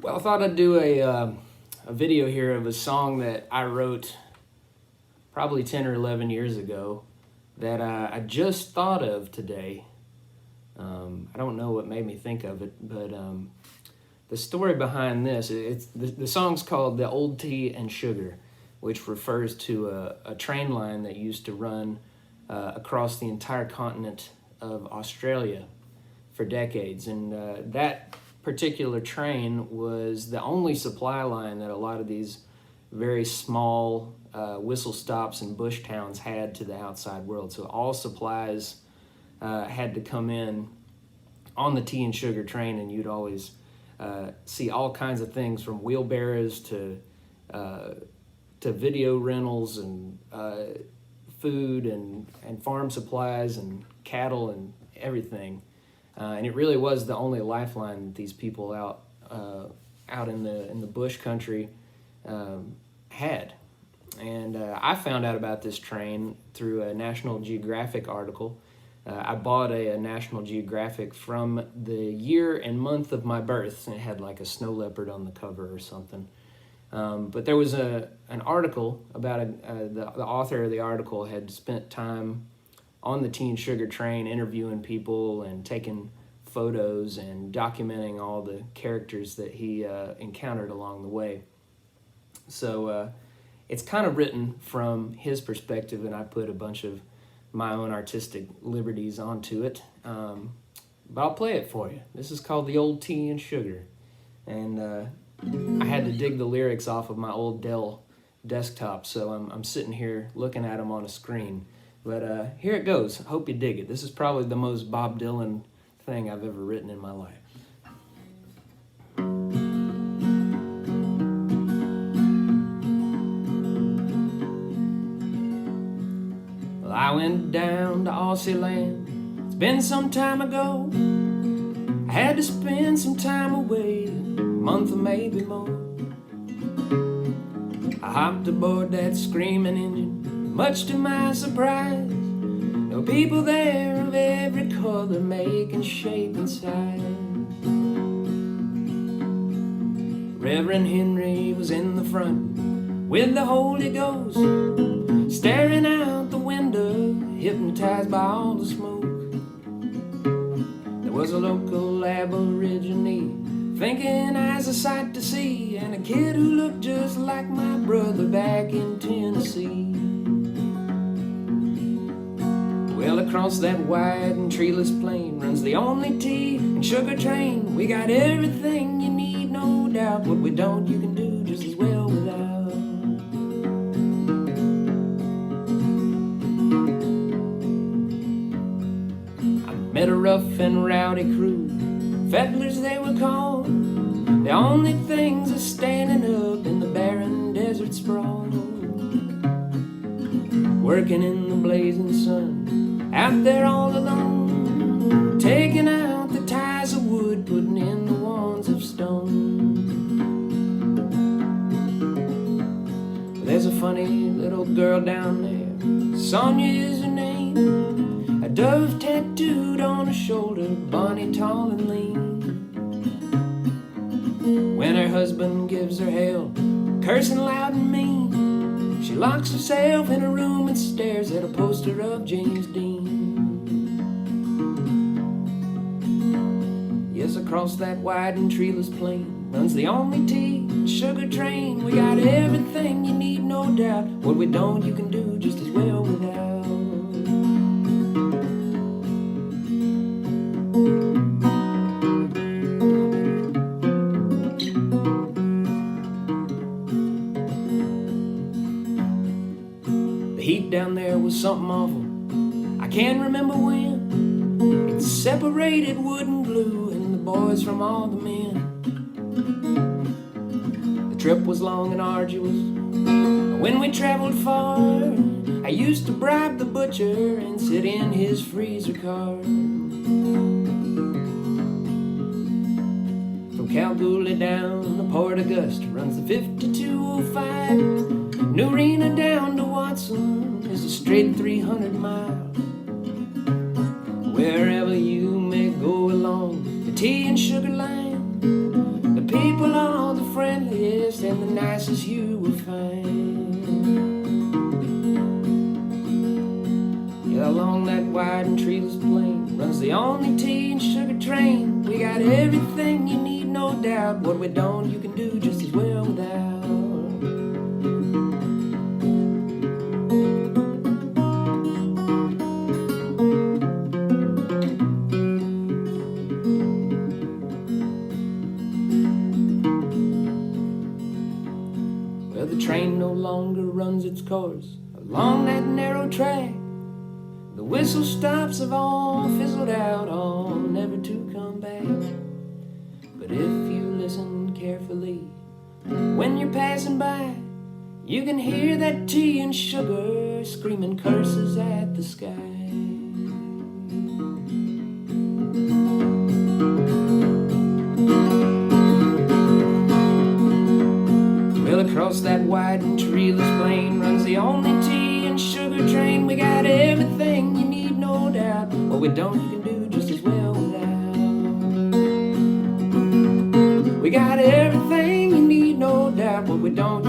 Well, I thought I'd do a video here of a song that I wrote probably 10 or 11 years ago that I just thought of today. I don't know what made me think of it, but the story behind this, the song's called The Old Tea and Sugar, which refers to a train line that used to run across the entire continent of Australia for decades. And that particular train was the only supply line that a lot of these very small whistle stops and bush towns had to the outside world. So all supplies had to come in on the tea and sugar train, and you'd always see all kinds of things from wheelbarrows to video rentals and food and farm supplies and cattle and everything. And it really was the only lifeline that these people out in the bush country had. And I found out about this train through a National Geographic article. I bought a National Geographic from the year and month of my birth, and it had like a snow leopard on the cover or something. But there was an article about the author of the article had spent time on the tea and sugar train interviewing people and taking photos and documenting all the characters that he encountered along the way. So it's kind of written from his perspective, and I put a bunch of my own artistic liberties onto it. But I'll play it for you. This is called The Old Tea and Sugar. And I had to dig the lyrics off of my old Dell desktop, so I'm sitting here looking at them on a screen. But here it goes. I hope you dig it. This is probably the most Bob Dylan thing I've ever written in my life. Well, I went down to Aussie land. It's been some time ago. I had to spend some time away, a month or maybe more. I hopped aboard that screaming engine. Much to my surprise, there were people there of every color, making shape and size. Reverend Henry was in the front with the Holy Ghost, staring out the window, hypnotized by all the smoke. There was a local aborigine, thinking as a sight to see, and a kid who looked just like my brother back in Tennessee. Well, across that wide and treeless plain runs the only tea and sugar train. We got everything you need, no doubt. What we don't, you can do just as well without. I met a rough and rowdy crew, fettlers they were called. The only things are standing up in the barren desert sprawl, working in the blazing sun, out there all alone, taking out the ties of wood, putting in the wands of stone. There's a funny little girl down there, Sonia is her name, a dove tattooed on her shoulder, bonny, tall and lean. When her husband gives her hell, cursing loud and mean, she locks herself in a room and stares at a poster of James Dean. Yes, across that wide and treeless plain runs the only tea and sugar train. We got everything you need, no doubt. What we don't, you can do just as well without. The heat down there was something awful, I can't remember when. It separated wood and glue and the boys from all the men. The trip was long and arduous. When we traveled far, I used to bribe the butcher and sit in his freezer car. From Kalgoorlie down to Port Augusta runs the 5205. New Rena down to Watson is a straight 300 miles. Wherever you may go along the tea and sugar line, the people are and the nicest you will find. Yeah, along that wide and treeless plain runs the only tea and sugar train. We got everything you need, no doubt. What we don't, you can do just as well without. Well, the train no longer runs its course along that narrow track. The whistle stops have all fizzled out, all never to come back. But if you listen carefully, when you're passing by, you can hear that tea and sugar screaming curses at the sky. Well, across that wide and treeless plain runs the only tea and sugar train. We got everything you need, no doubt. What we don't, you can do just as well without. We got everything you need, no doubt. What we don't,